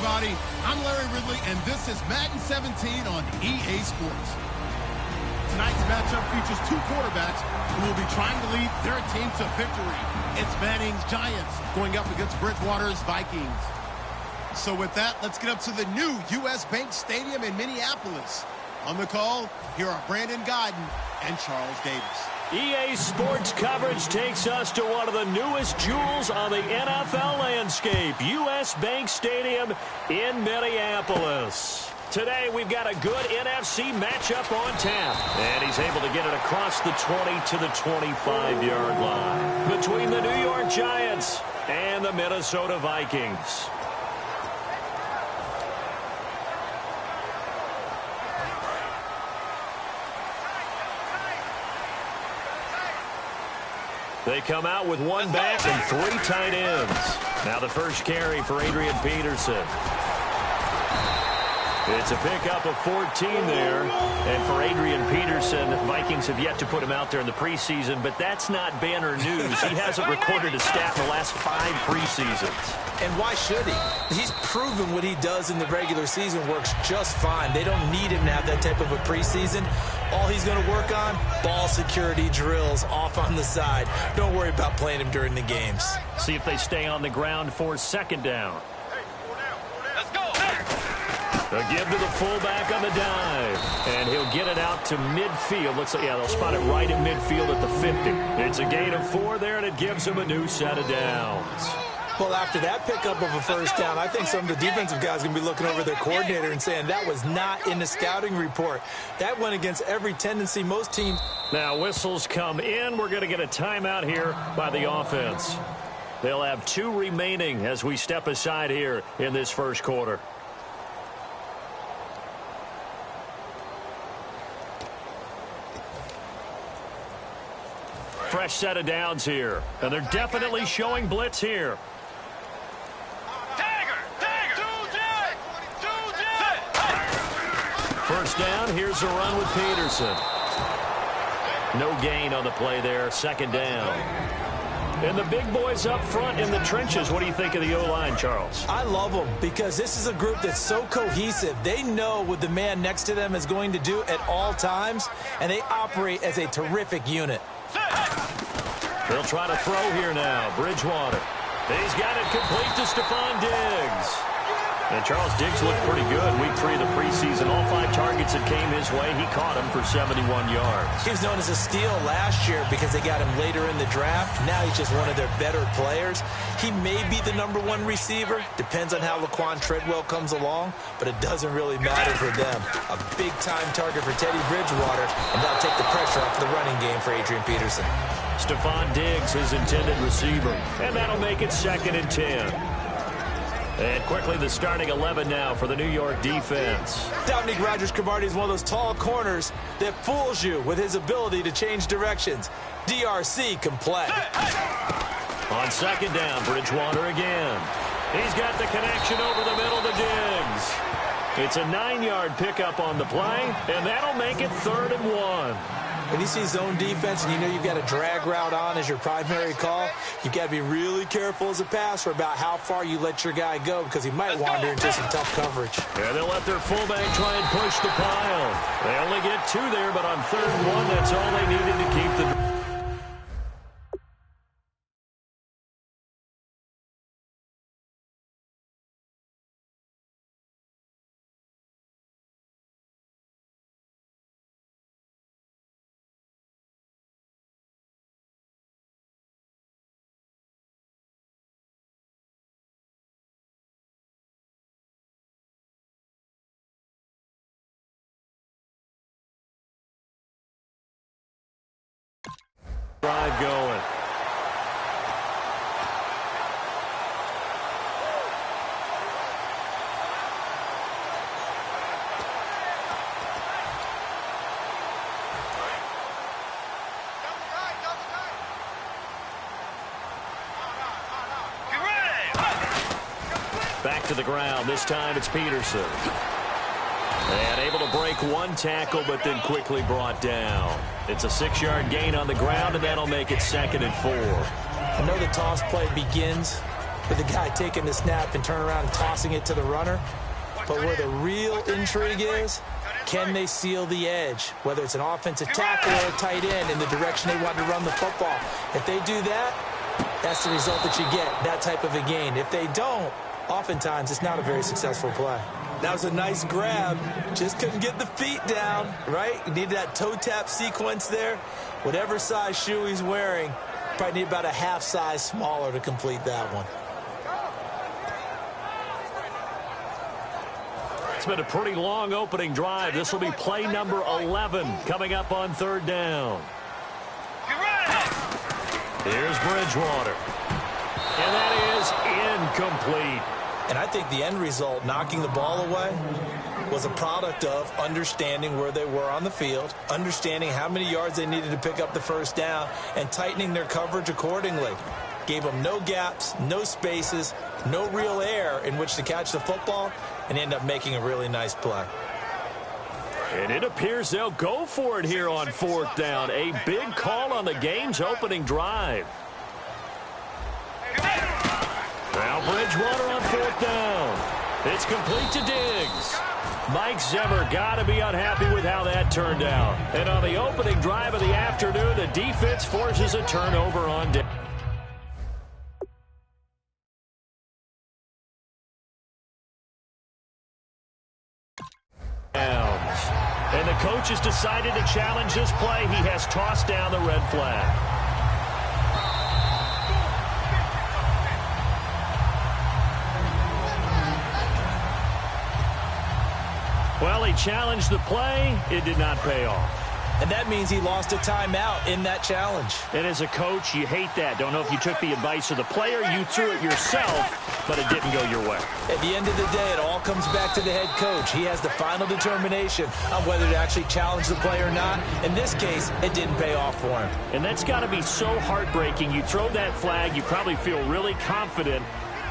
everybody. I'm Larry Ridley, and this is Madden 17 on EA Sports. Tonight's matchup features two quarterbacks who will be trying to lead their team to victory. It's Manning's Giants going up against Bridgewater's Vikings. So with that, let's get up to the new U.S. Bank Stadium in Minneapolis. On the call, here are Brandon Godden and Charles Davis. EA Sports coverage takes us to one of the newest jewels on the NFL landscape, U.S. Bank Stadium in Minneapolis. Today, we've got a good NFC matchup on tap, and he's able to get it across the 20 to the 25-yard line between the New York Giants and the Minnesota Vikings. They come out with one back and three tight ends. Now the first carry for Adrian Peterson. It's a pickup of 14 there. And for Adrian Peterson, Vikings have yet to put him out there in the preseason, but that's not banner news. He hasn't recorded a stat in the last 5 preseasons. And why should he? He's proven what he does in the regular season works just fine. They don't need him to have that type of a preseason. All he's going to work on, ball security drills off on the side. Don't worry about playing him during the games. See if they stay on the ground for second down. Let's go. A give to the fullback on the dive. And he'll get it out to midfield. Looks like, yeah, they'll spot it right in midfield at the 50. It's a gain of 4 there, and it gives him a new set of downs. Well, after that pickup of a first down, I think some of the defensive guys are going to be looking over their coordinator and saying that was not in the scouting report. That went against every tendency most teams. Now whistles come in. We're going to get a timeout here by the offense. They'll have 2 remaining as we step aside here in this first quarter. Fresh set of downs here, and they're definitely showing blitz here. First down, here's a run with Peterson. No gain on the play there, second down. And the big boys up front in the trenches. What do you think of the O-line, Charles? I love them because this is a group that's so cohesive. They know what the man next to them is going to do at all times, and they operate as a terrific unit. They'll try to throw here now. Bridgewater. He's got it complete to Stephon Diggs. And Charles Diggs looked pretty good week 3 of the preseason. All 5 targets that came his way, he caught him for 71 yards. He was known as a steal last year because they got him later in the draft. Now he's just one of their better players. He may be the #1 receiver. Depends on how Laquan Treadwell comes along, but it doesn't really matter for them. A big-time target for Teddy Bridgewater, and that'll take the pressure off the running game for Adrian Peterson. Stephon Diggs, his intended receiver, and that'll make it 2nd and 10. And quickly, the starting 11 now for the New York defense. Dominique Rodgers-Cromartie is one of those tall corners that fools you with his ability to change directions. DRC can play. On second down, Bridgewater again. He's got the connection over the middle to Diggs. It's a 9-yard pickup on the play, and that'll make it 3rd and 1. When you see zone defense and you know you've got a drag route on as your primary call, you've got to be really careful as a passer about how far you let your guy go because he might wander into some tough coverage. And they'll let their fullback try and push the pile. They only get 2 there, but on 3rd and 1, that's all they needed to keep the... drive going. Back to the ground. This time it's Peterson. And able to break 1 tackle, but then quickly brought down. It's a 6-yard gain on the ground, and that'll make it 2nd and 4. I know the toss play begins with the guy taking the snap and turning around and tossing it to the runner. But where the real intrigue is, can they seal the edge, whether it's an offensive tackle or a tight end in the direction they want to run the football? If they do that, that's the result that you get, that type of a gain. If they don't, oftentimes it's not a very successful play. That was a nice grab. Just couldn't get the feet down, right? You needed that toe tap sequence there. Whatever size shoe he's wearing, probably need about a half size smaller to complete that one. It's been a pretty long opening drive. This will be play number 11 coming up on third down. Here's Bridgewater. And that is incomplete. And I think the end result, knocking the ball away, was a product of understanding where they were on the field, understanding how many yards they needed to pick up the first down, and tightening their coverage accordingly. Gave them no gaps, no spaces, no real air in which to catch the football, and end up making a really nice play. And it appears they'll go for it here on fourth down. A big call on the game's opening drive. Now Bridgewater on fourth down. It's complete to Diggs. Mike Zimmer got to be unhappy with how that turned out. And on the opening drive of the afternoon, the defense forces a turnover on Diggs. And the coach has decided to challenge this play. He has tossed down the red flag. Well, he challenged the play. It did not pay off. And that means he lost a timeout in that challenge. And as a coach, you hate that. Don't know if you took the advice of the player, you threw it yourself, but it didn't go your way. At the end of the day, it all comes back to the head coach. He has the final determination on whether to actually challenge the play or not. In this case, it didn't pay off for him. And that's got to be so heartbreaking. You throw that flag, you probably feel really confident,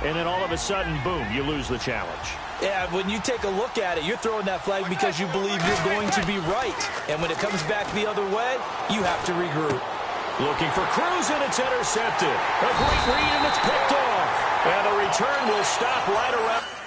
and then all of a sudden, boom, you lose the challenge. Yeah, when you take a look at it, you're throwing that flag because you believe you're going to be right. And when it comes back the other way, you have to regroup. Looking for Cruz, and it's intercepted. A great read, and it's picked off. And the return will stop right around.